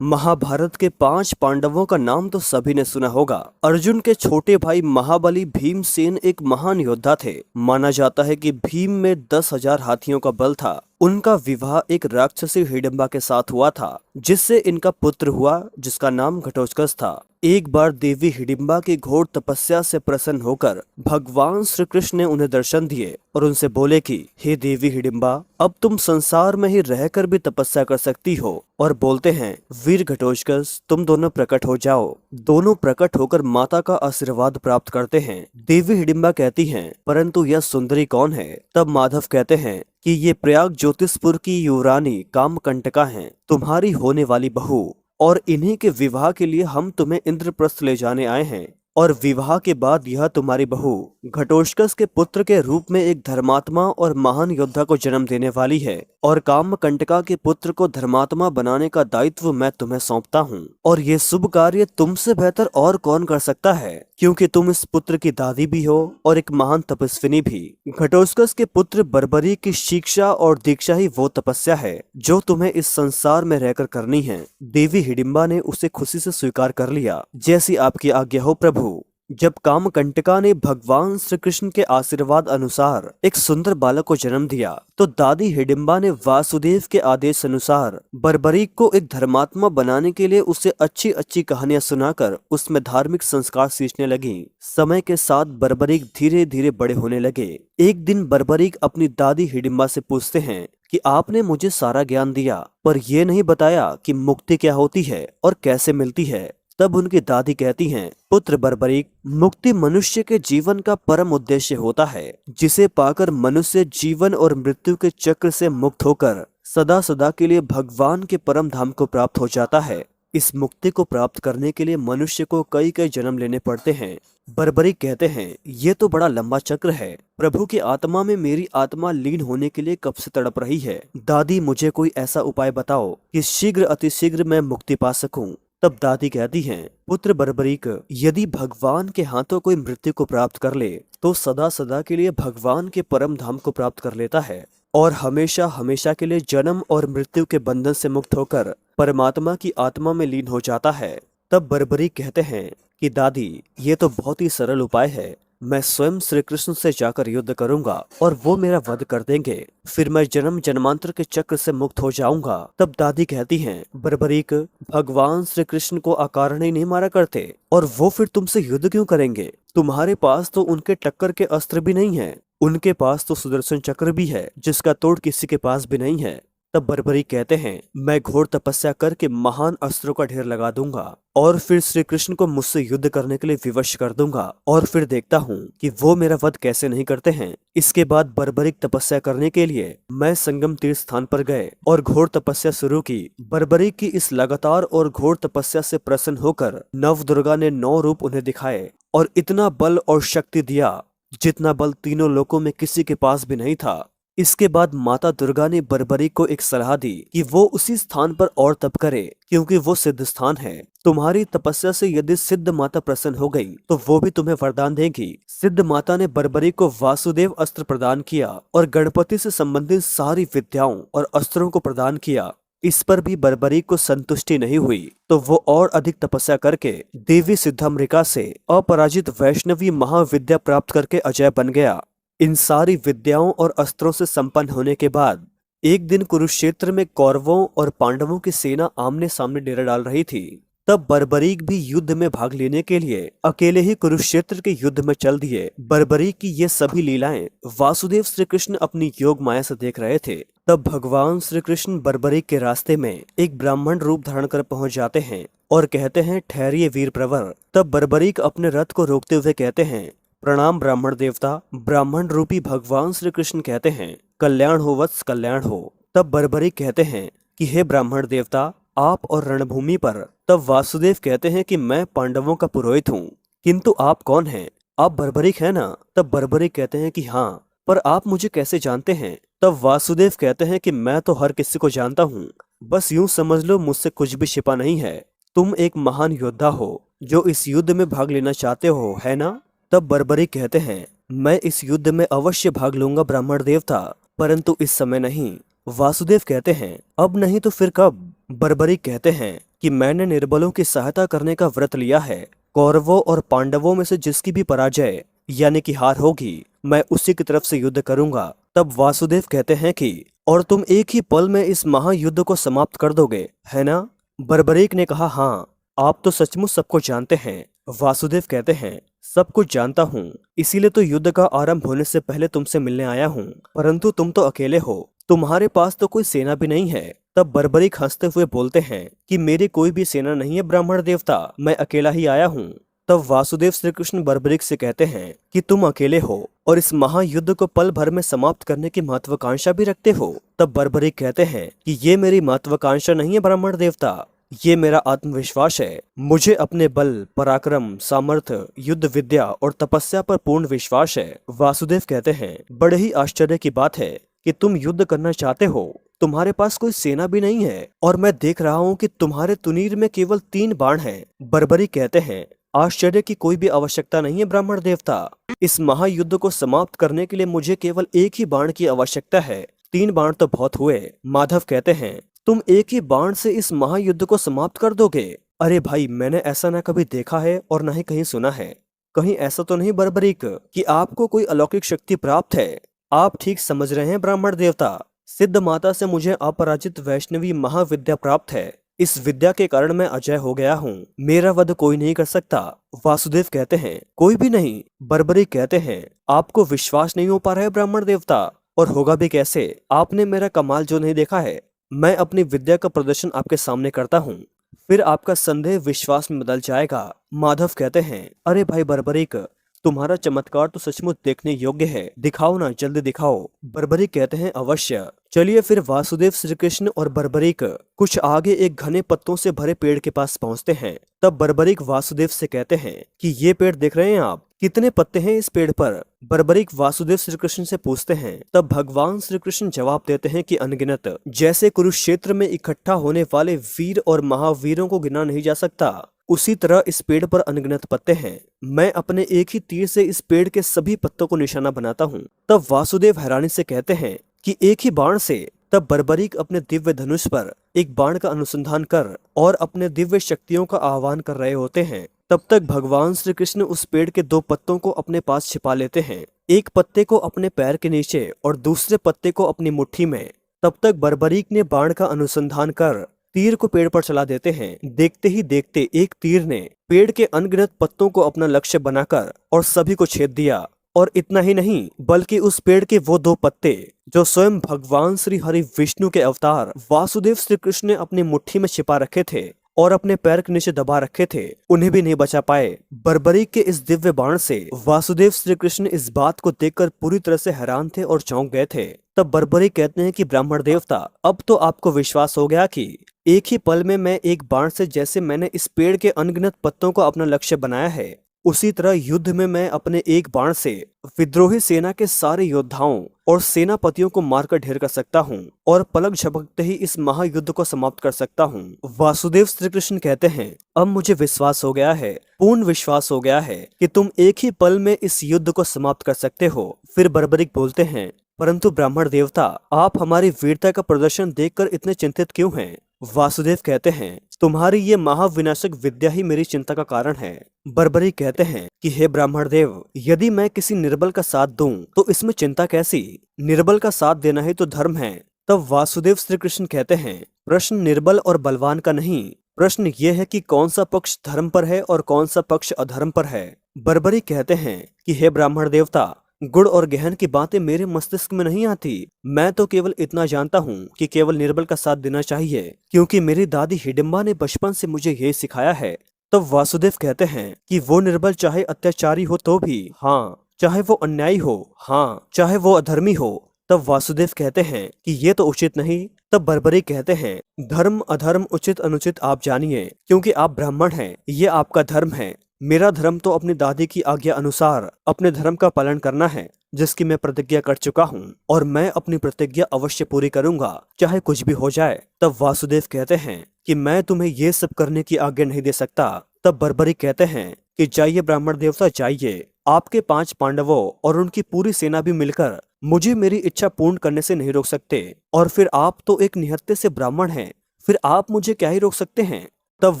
महाभारत के 5 पांडवों का नाम तो सभी ने सुना होगा। अर्जुन के छोटे भाई महाबली भीमसेन एक महान योद्धा थे। माना जाता है कि भीम में 10,000 हाथियों का बल था। उनका विवाह एक राक्षसी हिडिंबा के साथ हुआ था, जिससे इनका पुत्र हुआ, जिसका नाम घटोत्कच था। एक बार देवी हिडिंबा की घोर तपस्या से प्रसन्न होकर भगवान श्री कृष्ण ने उन्हें दर्शन दिए और उनसे बोले कि हे देवी हिडिंबा, अब तुम संसार में ही रहकर भी तपस्या कर सकती हो। और बोलते हैं, वीर घटोत्कच, तुम दोनों प्रकट हो जाओ। दोनों प्रकट होकर माता का आशीर्वाद प्राप्त करते हैं। देवी हिडिंबा कहती हैं, परंतु यह सुंदरी कौन है? तब माधव कहते हैं कि ये प्रयाग ज्योतिषपुर की युवरानी कामकंटका हैं, तुम्हारी होने वाली बहू, और इन्हीं के विवाह के लिए हम तुम्हें इंद्रप्रस्थ ले जाने आए हैं। और विवाह के बाद यह तुम्हारी बहू घटोत्कच के पुत्र के रूप में एक धर्मात्मा और महान योद्धा को जन्म देने वाली है। और कामकंटका के पुत्र को धर्मात्मा बनाने का दायित्व मैं तुम्हें सौंपता हूँ। और ये शुभ कार्य तुमसे बेहतर और कौन कर सकता है, क्योंकि तुम इस पुत्र की दादी भी हो और एक महान तपस्विनी भी। घटोत्कच के पुत्र बर्बरी की शिक्षा और दीक्षा ही वो तपस्या है जो तुम्हें इस संसार में रहकर करनी है। देवी हिडिंबा ने उसे खुशी से स्वीकार कर लिया। जैसी आपकी आज्ञा हो प्रभु। जब कामकंटका ने भगवान श्री कृष्ण के आशीर्वाद अनुसार एक सुंदर बालक को जन्म दिया, तो दादी हिडिंबा ने वासुदेव के आदेश अनुसार बर्बरीक को एक धर्मात्मा बनाने के लिए उसे अच्छी अच्छी कहानियां सुनाकर उसमें धार्मिक संस्कार सींचने लगी। समय के साथ बर्बरीक धीरे धीरे बड़े होने लगे। एक दिन बर्बरीक अपनी दादी हिडिंबा से पूछते हैं कि आपने मुझे सारा ज्ञान दिया, पर यह नहीं बताया कि मुक्ति क्या होती है और कैसे मिलती है। तब उनकी दादी कहती हैं, पुत्र बर्बरीक, मुक्ति मनुष्य के जीवन का परम उद्देश्य होता है, जिसे पाकर मनुष्य जीवन और मृत्यु के चक्र से मुक्त होकर सदा सदा के लिए भगवान के परम धाम को प्राप्त हो जाता है। इस मुक्ति को प्राप्त करने के लिए मनुष्य को कई कई जन्म लेने पड़ते हैं। बर्बरीक कहते हैं, ये तो बड़ा लंबा चक्र है। प्रभु की आत्मा में मेरी आत्मा लीन होने के लिए कब से तड़प रही है। दादी, मुझे कोई ऐसा उपाय बताओ कि शीघ्र अतिशीघ्र मैं मुक्ति पा सकूं। तब दादी कहती हैं, पुत्र बर्बरीक, यदि भगवान के हाथों कोई मृत्यु को प्राप्त कर ले तो सदा सदा के लिए भगवान के परम धाम को प्राप्त कर लेता है और हमेशा हमेशा के लिए जन्म और मृत्यु के बंधन से मुक्त होकर परमात्मा की आत्मा में लीन हो जाता है। तब बर्बरीक कहते हैं कि दादी, ये तो बहुत ही सरल उपाय है। मैं स्वयं श्री कृष्ण से जाकर युद्ध करूंगा और वो मेरा वध कर देंगे, फिर मैं जन्म जन्मांतर के चक्र से मुक्त हो जाऊंगा। तब दादी कहती हैं, बर्बरीक, भगवान श्री कृष्ण को अकारण ही नहीं मारा करते, और वो फिर तुमसे युद्ध क्यों करेंगे? तुम्हारे पास तो उनके टक्कर के अस्त्र भी नहीं है। उनके पास तो सुदर्शन चक्र भी है, जिसका तोड़ किसी के पास भी नहीं है। तब बर्बरीक कहते हैं, मैं घोर तपस्या करके महान अस्त्रों का ढेर लगा दूंगा और फिर श्री कृष्ण को मुझसे युद्ध करने के लिए विवश कर दूंगा, और फिर देखता हूँ कि वो मेरा वध कैसे नहीं करते हैं। इसके बाद बर्बरीक तपस्या करने के लिए मैं संगम तीर्थ स्थान पर गए और घोर तपस्या शुरू की। बर्बरीक की इस लगातार और घोर तपस्या से प्रसन्न होकर नव दुर्गा ने 9 रूप उन्हें दिखाए और इतना बल और शक्ति दिया जितना बल तीनों लोकों में किसी के पास भी नहीं था। इसके बाद माता दुर्गा ने बर्बरीक को एक सलाह दी कि वो उसी स्थान पर और तप करे, क्योंकि वो सिद्ध स्थान है। तुम्हारी तपस्या से यदि सिद्ध माता प्रसन्न हो गई तो वो भी तुम्हें वरदान देगी। सिद्ध माता ने बर्बरीक को वासुदेव अस्त्र प्रदान किया और गणपति से संबंधित सारी विद्याओं और अस्त्रों को प्रदान किया। इस पर भी बर्बरीक को संतुष्टि नहीं हुई, तो वो और अधिक तपस्या करके देवी सिद्धाम्रिका से अपराजित वैष्णवी महाविद्या प्राप्त करके अजय बन गया। इन सारी विद्याओं और अस्त्रों से संपन्न होने के बाद एक दिन कुरुक्षेत्र में कौरवों और पांडवों की सेना आमने सामने डेरा डाल रही थी। तब बर्बरीक भी युद्ध में भाग लेने के लिए अकेले ही कुरुक्षेत्र के युद्ध में चल दिए। बर्बरीक की ये सभी लीलाएं वासुदेव श्री कृष्ण अपनी योग माया से देख रहे थे। तब भगवान श्री कृष्ण बर्बरीक के रास्ते में एक ब्राह्मण रूप धारण कर पहुंच जाते हैं और कहते हैं, ठहरिए वीर प्रवर। तब बर्बरीक अपने रथ को रोकते हुए कहते हैं, प्रणाम ब्राह्मण देवता। ब्राह्मण रूपी भगवान श्री कृष्ण कहते हैं, कल्याण हो वत्स, कल्याण हो। तब बर्बरीक कहते हैं कि हे ब्राह्मण देवता, आप और रणभूमि पर। तब वासुदेव कहते हैं कि मैं पांडवों का पुरोहित हूँ, किंतु आप कौन हैं? आप बर्बरीक है ना? तब बर्बरीक कहते हैं कि हाँ, पर आप मुझे कैसे जानते हैं? तब वासुदेव कहते हैं कि मैं तो हर किसी को जानता हूँ, बस यूं समझ लो मुझसे कुछ भी छिपा नहीं है। तुम एक महान योद्धा हो जो इस युद्ध में भाग लेना चाहते हो, है ना? तब बर्बरीक कहते हैं, मैं इस युद्ध में अवश्य भाग लूंगा ब्राह्मण देवता, परंतु इस समय नहीं। वासुदेव कहते हैं, अब नहीं तो फिर कब? बर्बरीक कहते हैं कि मैंने निर्बलों की सहायता करने का व्रत लिया है। कौरवों और पांडवों में से जिसकी भी पराजय यानी कि हार होगी, मैं उसी की तरफ से युद्ध करूंगा। तब वासुदेव कहते हैं कि और तुम एक ही पल में इस महायुद्ध को समाप्त कर दोगे, है ना? बर्बरीक ने कहा, हाँ, आप तो सचमुच सबको जानते हैं। वासुदेव कहते हैं, सब कुछ जानता हूँ, इसीलिए तो युद्ध का आरंभ होने से पहले तुमसे मिलने आया हूँ। परंतु तुम तो अकेले हो, तुम्हारे पास तो कोई सेना भी नहीं है। तब बर्बरीक हंसते हुए बोलते हैं कि मेरी कोई भी सेना नहीं है ब्राह्मण देवता, मैं अकेला ही आया हूँ। तब वासुदेव श्री कृष्ण बर्बरीक से कहते हैं कि तुम अकेले हो और इस महायुद्ध को पल भर में समाप्त करने की महत्वाकांक्षा भी रखते हो। तब बर्बरीक कहते हैं कि ये मेरी महत्वाकांक्षा नहीं है ब्राह्मण देवता, ये मेरा आत्मविश्वास है। मुझे अपने बल, पराक्रम, सामर्थ्य, युद्ध विद्या और तपस्या पर पूर्ण विश्वास है। वासुदेव कहते हैं, बड़े ही आश्चर्य की बात है कि तुम युद्ध करना चाहते हो, तुम्हारे पास कोई सेना भी नहीं है और मैं देख रहा हूँ कि तुम्हारे तुनीर में केवल 3 बाण हैं। बर्बरीक कहते हैं, आश्चर्य की कोई भी आवश्यकता नहीं है ब्राह्मण देवता, इस महायुद्ध को समाप्त करने के लिए मुझे केवल एक ही बाण की आवश्यकता है, 3 बाण तो बहुत हुए। माधव कहते हैं, तुम एक ही बाण से इस महायुद्ध को समाप्त कर दोगे? अरे भाई, मैंने ऐसा ना कभी देखा है और ना ही कहीं सुना है। कहीं ऐसा तो नहीं बर्बरीक कि आपको कोई अलौकिक शक्ति प्राप्त है? आप ठीक समझ रहे हैं ब्राह्मण देवता, सिद्ध माता से मुझे अपराजित वैष्णवी महाविद्या प्राप्त है। इस विद्या के कारण मैं अजय हो गया हूँ, मेरा वध कोई नहीं कर सकता। वासुदेव कहते हैं, कोई भी नहीं। बर्बरीक कहते हैं, आपको विश्वास नहीं हो पा रहा है ब्राह्मण देवता, और होगा भी कैसे? आपने मेरा कमाल जो नहीं देखा है। मैं अपनी विद्या का प्रदर्शन आपके सामने करता हूँ, फिर आपका संदेह विश्वास में बदल जाएगा। माधव कहते हैं, अरे भाई बर्बरीक, तुम्हारा चमत्कार तो सचमुच देखने योग्य है, दिखाओ ना, जल्दी दिखाओ। बर्बरीक कहते हैं, अवश्य। चलिए फिर वासुदेव श्री कृष्ण और बर्बरीक कुछ आगे एक घने पत्तों से भरे पेड़ के पास पहुंचते हैं। तब बर्बरीक वासुदेव से कहते हैं कि ये पेड़ देख रहे हैं आप, कितने पत्ते हैं इस पेड़ पर? बर्बरीक वासुदेव श्री कृष्ण से पूछते हैं। तब भगवान श्री कृष्ण जवाब देते हैं कि अनगिनत, जैसे कुरुक्षेत्र में इकट्ठा होने वाले वीर और महावीरों को गिना नहीं जा सकता, उसी तरह इस पेड़ पर अनगिनत पत्ते हैं। मैं अपने एक ही तीर से इस पेड़ के सभी पत्तों को निशाना बनाता हूँ। तब वासुदेव हैरानी से कहते हैं कि एक ही बाण से? तब बर्बरीक अपने दिव्य धनुष पर एक बाण का अनुसंधान कर और अपने दिव्य शक्तियों का आह्वान कर रहे होते हैं। तब तक भगवान श्री कृष्ण उस पेड़ के 2 पत्तों को अपने पास छिपा लेते हैं, एक पत्ते को अपने पैर के नीचे और दूसरे पत्ते को अपनी मुट्ठी में। तब तक बर्बरीक ने बाण का अनुसंधान कर तीर को पेड़ पर चला देते हैं। देखते ही देखते एक तीर ने पेड़ के अनगिनत पत्तों को अपना लक्ष्य बनाकर और सभी को छेद दिया। और इतना ही नहीं, बल्कि उस पेड़ के वो 2 पत्ते जो स्वयं भगवान श्री हरि विष्णु के अवतार वासुदेव श्री कृष्ण ने अपनी मुट्ठी में छिपा रखे थे और अपने पैर के नीचे दबा रखे थे, उन्हें भी नहीं बचा पाए। बर्बरीक के इस दिव्य बाण से वासुदेव श्री कृष्ण इस बात को देखकर पूरी तरह से हैरान थे और चौंक गए थे। तब बर्बरीक कहते हैं कि ब्राह्मण देवता, अब तो आपको विश्वास हो गया कि एक ही पल में मैं एक बाण से, जैसे मैंने इस पेड़ के अनगिनत पत्तों को अपना लक्ष्य बनाया है, उसी तरह युद्ध में मैं अपने एक बाण से विद्रोही सेना के सारे योद्धाओं और सेनापतियों को मारकर ढेर कर सकता हूँ और पलक झपकते ही इस महायुद्ध को समाप्त कर सकता हूँ। वासुदेव श्री कृष्ण कहते हैं, अब मुझे विश्वास हो गया है, पूर्ण विश्वास हो गया है कि तुम एक ही पल में इस युद्ध को समाप्त कर सकते हो। फिर बर्बरीक बोलते हैं, परंतु ब्राह्मण देवता, आप हमारी वीरता का प्रदर्शन देखकर इतने चिंतित क्यों हैं? वासुदेव कहते हैं, तुम्हारी ये महाविनाशक विद्या ही मेरी चिंता का कारण है। बर्बरीक कहते हैं कि हे ब्राह्मण देव, यदि मैं किसी निर्बल का साथ दूं तो इसमें चिंता कैसी? निर्बल का साथ देना ही तो धर्म है। तब वासुदेव श्री कृष्ण कहते हैं, प्रश्न निर्बल और बलवान का नहीं, प्रश्न ये है कि कौन सा पक्ष धर्म पर है और कौन सा पक्ष अधर्म पर है। बर्बरीक कहते हैं कि हे ब्राह्मण देवता, गुड़ और गहन की बातें मेरे मस्तिष्क में नहीं आती। मैं तो केवल इतना जानता हूँ कि केवल निर्बल का साथ देना चाहिए, क्योंकि मेरी दादी हिडिंबा ने बचपन से मुझे यही सिखाया है। तब वासुदेव कहते हैं कि वो निर्बल चाहे अत्याचारी हो तो भी, हाँ, चाहे वो अन्यायी हो, हाँ, चाहे वो अधर्मी हो। तब वासुदेव कहते हैं कि ये तो उचित नहीं। तब बर्बरीक कहते हैं, धर्म अधर्म उचित अनुचित आप जानिए, क्योंकि आप ब्राह्मण हैं, ये आपका धर्म है। मेरा धर्म तो अपनी दादी की आज्ञा अनुसार अपने धर्म का पालन करना है, जिसकी मैं प्रतिज्ञा कर चुका हूँ, और मैं अपनी प्रतिज्ञा अवश्य पूरी करूंगा, चाहे कुछ भी हो जाए। तब वासुदेव कहते हैं कि मैं तुम्हें ये सब करने की आज्ञा नहीं दे सकता। तब बर्बरीक कहते हैं कि जाइए ब्राह्मण देवता, जाइए, आपके 5 पांडवों और उनकी पूरी सेना भी मिलकर मुझे मेरी इच्छा पूर्ण करने से नहीं रोक सकते। और फिर आप तो एक निहत्थे से ब्राह्मण हैं, फिर आप मुझे क्या ही रोक सकते हैं। तब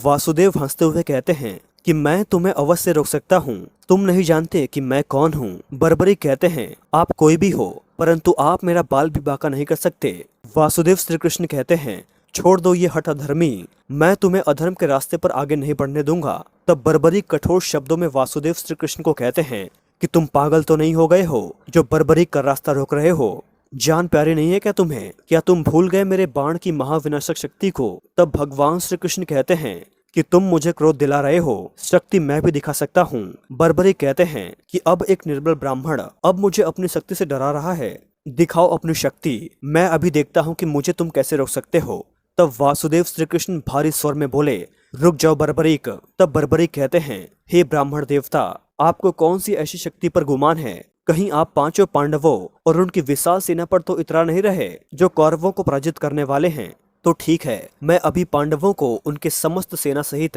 वासुदेव हंसते हुए कहते हैं कि मैं तुम्हें अवश्य रोक सकता हूँ, तुम नहीं जानते कि मैं कौन हूँ। बर्बरीक कहते हैं आप कोई भी हो, परंतु आप मेरा बाल भी बांका नहीं कर सकते। वासुदेव श्री कृष्ण कहते हैं छोड़ दो ये हठ अधर्मी, मैं तुम्हें अधर्म के रास्ते पर आगे नहीं बढ़ने दूंगा। तब बर्बरीक कठोर शब्दों में वासुदेव श्री कृष्ण को कहते हैं कि तुम पागल तो नहीं हो गए हो जो बर्बरीक का रास्ता रोक रहे हो। जान प्यारी नहीं है क्या तुम्हें? क्या तुम भूल गए मेरे बाण की महाविनाशक शक्ति को? तब भगवान श्री कृष्ण कहते हैं कि तुम मुझे क्रोध दिला रहे हो, शक्ति मैं भी दिखा सकता हूँ। बर्बरीक कहते हैं कि अब एक निर्बल ब्राह्मण अब मुझे अपनी शक्ति से डरा रहा है, दिखाओ अपनी शक्ति, मैं अभी देखता हूँ कि मुझे तुम कैसे रोक सकते हो। तब वासुदेव श्री कृष्ण भारी स्वर में बोले रुक जाओ बर्बरीक। तब बर्बरीक कहते हैं हे ब्राह्मण देवता, आपको कौन सी ऐसी शक्ति पर गुमान है? कहीं आप पांचों पांडवों और उनकी विशाल सेना पर तो इतरा नहीं रहे जो कौरवों को पराजित करने वाले हैं? तो ठीक है, मैं अभी पांडवों को उनके समस्त सेना सहित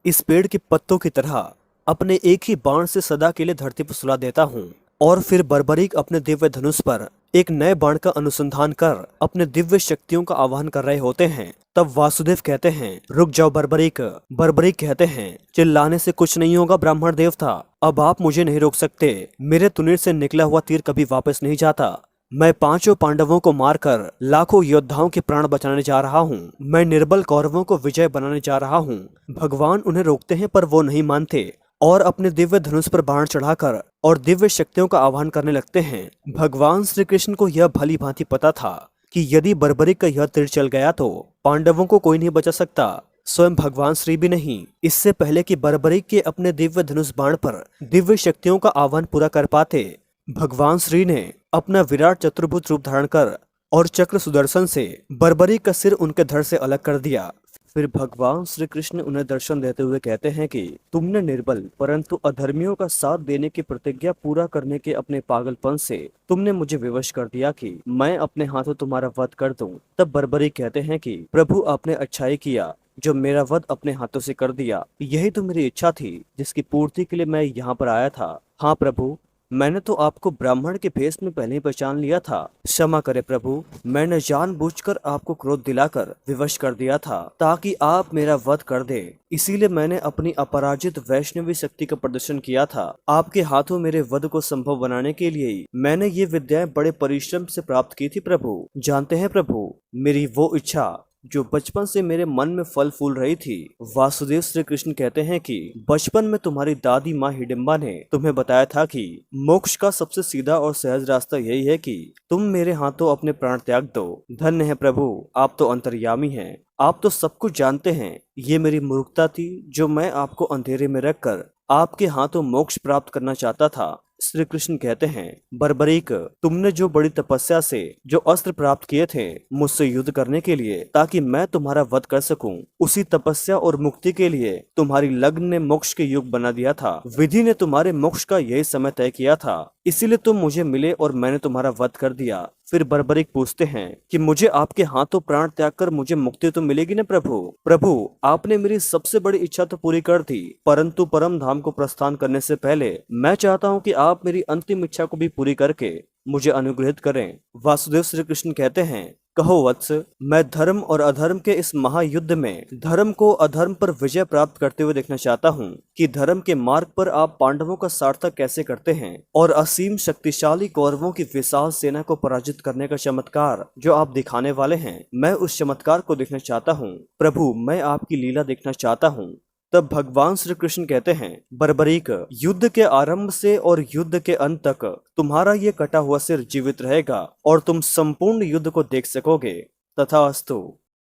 इस पेड़ के पत्तों की तरह अपने एक ही बाण से सदा के लिए धरती पर सुला देता हूँ। और फिर बर्बरीक अपने दिव्य धनुष पर एक नए बाण का अनुसंधान कर अपने दिव्य शक्तियों का आह्वान कर रहे होते हैं। तब वासुदेव कहते हैं रुक जाओ बर्बरीक। बर्बरीक कहते हैं चिल्लाने से कुछ नहीं होगा ब्राह्मण देवता, अब आप मुझे नहीं रोक सकते। मेरे तुनीर से निकला हुआ तीर कभी वापस नहीं जाता। मैं पांचों पांडवों को मारकर लाखों योद्धाओं के प्राण बचाने जा रहा हूँ। मैं निर्बल कौरवों को विजय बनाने जा रहा हूँ। भगवान उन्हें रोकते हैं पर वो नहीं मानते और अपने दिव्य धनुष पर बाण चढ़ाकर और दिव्य शक्तियों का आह्वान करने लगते हैं। भगवान श्री कृष्ण को यह भली भांति पता था कि यदि बर्बरीक का यह तीर चल गया तो पांडवों को कोई नहीं बचा सकता, स्वयं भगवान श्री भी नहीं। इससे पहले कि बर्बरीक के अपने दिव्य धनुष बाण पर दिव्य शक्तियों का आह्वान पूरा कर पाते, भगवान श्री ने अपना विराट चतुर्भुज रूप धारण कर और चक्र सुदर्शन से बर्बरीक का सिर उनके धड़ से अलग कर दिया। फिर भगवान श्री कृष्ण उन्हें दर्शन देते हुए कहते हैं कि तुमने निर्बल परंतु अधर्मियों का साथ देने की प्रतिज्ञा पूरा करने के अपने पागलपन से तुमने मुझे विवश कर दिया कि मैं अपने हाथों तुम्हारा वध कर दूं। तब बर्बरीक कहते हैं कि प्रभु आपने अच्छाई किया जो मेरा वध अपने हाथों से कर दिया, यही तो मेरी इच्छा थी जिसकी पूर्ति के लिए मैं यहाँ पर आया था। हाँ प्रभु, मैंने तो आपको ब्राह्मण के भेष में पहले ही पहचान लिया था। क्षमा करे प्रभु, मैंने जानबूझकर आपको क्रोध दिलाकर विवश कर दिया था ताकि आप मेरा वध कर दे। इसीलिए मैंने अपनी अपराजित वैष्णवी शक्ति का प्रदर्शन किया था। आपके हाथों मेरे वध को संभव बनाने के लिए ही मैंने ये विद्याएं बड़े परिश्रम से प्राप्त की थी प्रभु। जानते हैं प्रभु, मेरी वो इच्छा जो बचपन से मेरे मन में फल फूल रही थी। वासुदेव श्री कृष्ण कहते हैं कि बचपन में तुम्हारी दादी माँ हिडिंबा ने तुम्हें बताया था कि मोक्ष का सबसे सीधा और सहज रास्ता यही है कि तुम मेरे हाथों अपने प्राण त्याग दो। धन्य है प्रभु, आप तो अंतर्यामी हैं, आप तो सब कुछ जानते हैं। ये मेरी मूर्खता थी जो मैं आपको अंधेरे में रखकर आपके हाथों मोक्ष प्राप्त करना चाहता था। श्री कृष्ण कहते हैं बर्बरीक, तुमने जो बड़ी तपस्या से जो अस्त्र प्राप्त किए थे मुझसे युद्ध करने के लिए ताकि मैं तुम्हारा वध कर सकूं, उसी तपस्या और मुक्ति के लिए तुम्हारी लग्न ने मोक्ष के युग बना दिया था। विधि ने तुम्हारे मोक्ष का यही समय तय किया था, इसीलिए तुम मुझे मिले और मैंने तुम्हारा वध कर दिया। फिर बर्बरीक पूछते हैं कि मुझे आपके हाथों प्राण त्याग कर मुझे मुक्ति तो मिलेगी न प्रभु? प्रभु, आपने मेरी सबसे बड़ी इच्छा तो पूरी कर दी, परंतु परम धाम को प्रस्थान करने से पहले मैं चाहता हूँ कि आप मेरी अंतिम इच्छा को भी पूरी करके मुझे अनुग्रहित करें। वासुदेव श्री कृष्ण कहते हैं कहो वत्स, मैं धर्म और अधर्म के इस महायुद्ध में धर्म को अधर्म पर विजय प्राप्त करते हुए देखना चाहता हूँ कि धर्म के मार्ग पर आप पांडवों का सार्थक कैसे करते हैं और असीम शक्तिशाली कौरवों की विशाल सेना को पराजित करने का चमत्कार जो आप दिखाने वाले हैं, मैं उस चमत्कार को देखना चाहता हूँ। प्रभु, मैं आपकी लीला देखना चाहता हूँ। तब भगवान श्री कृष्ण कहते हैं बर्बरीक, युद्ध के आरंभ से और युद्ध के अंत तक तुम्हारा ये कटा हुआ सिर जीवित रहेगा और तुम संपूर्ण युद्ध को देख सकोगे। तथास्तु।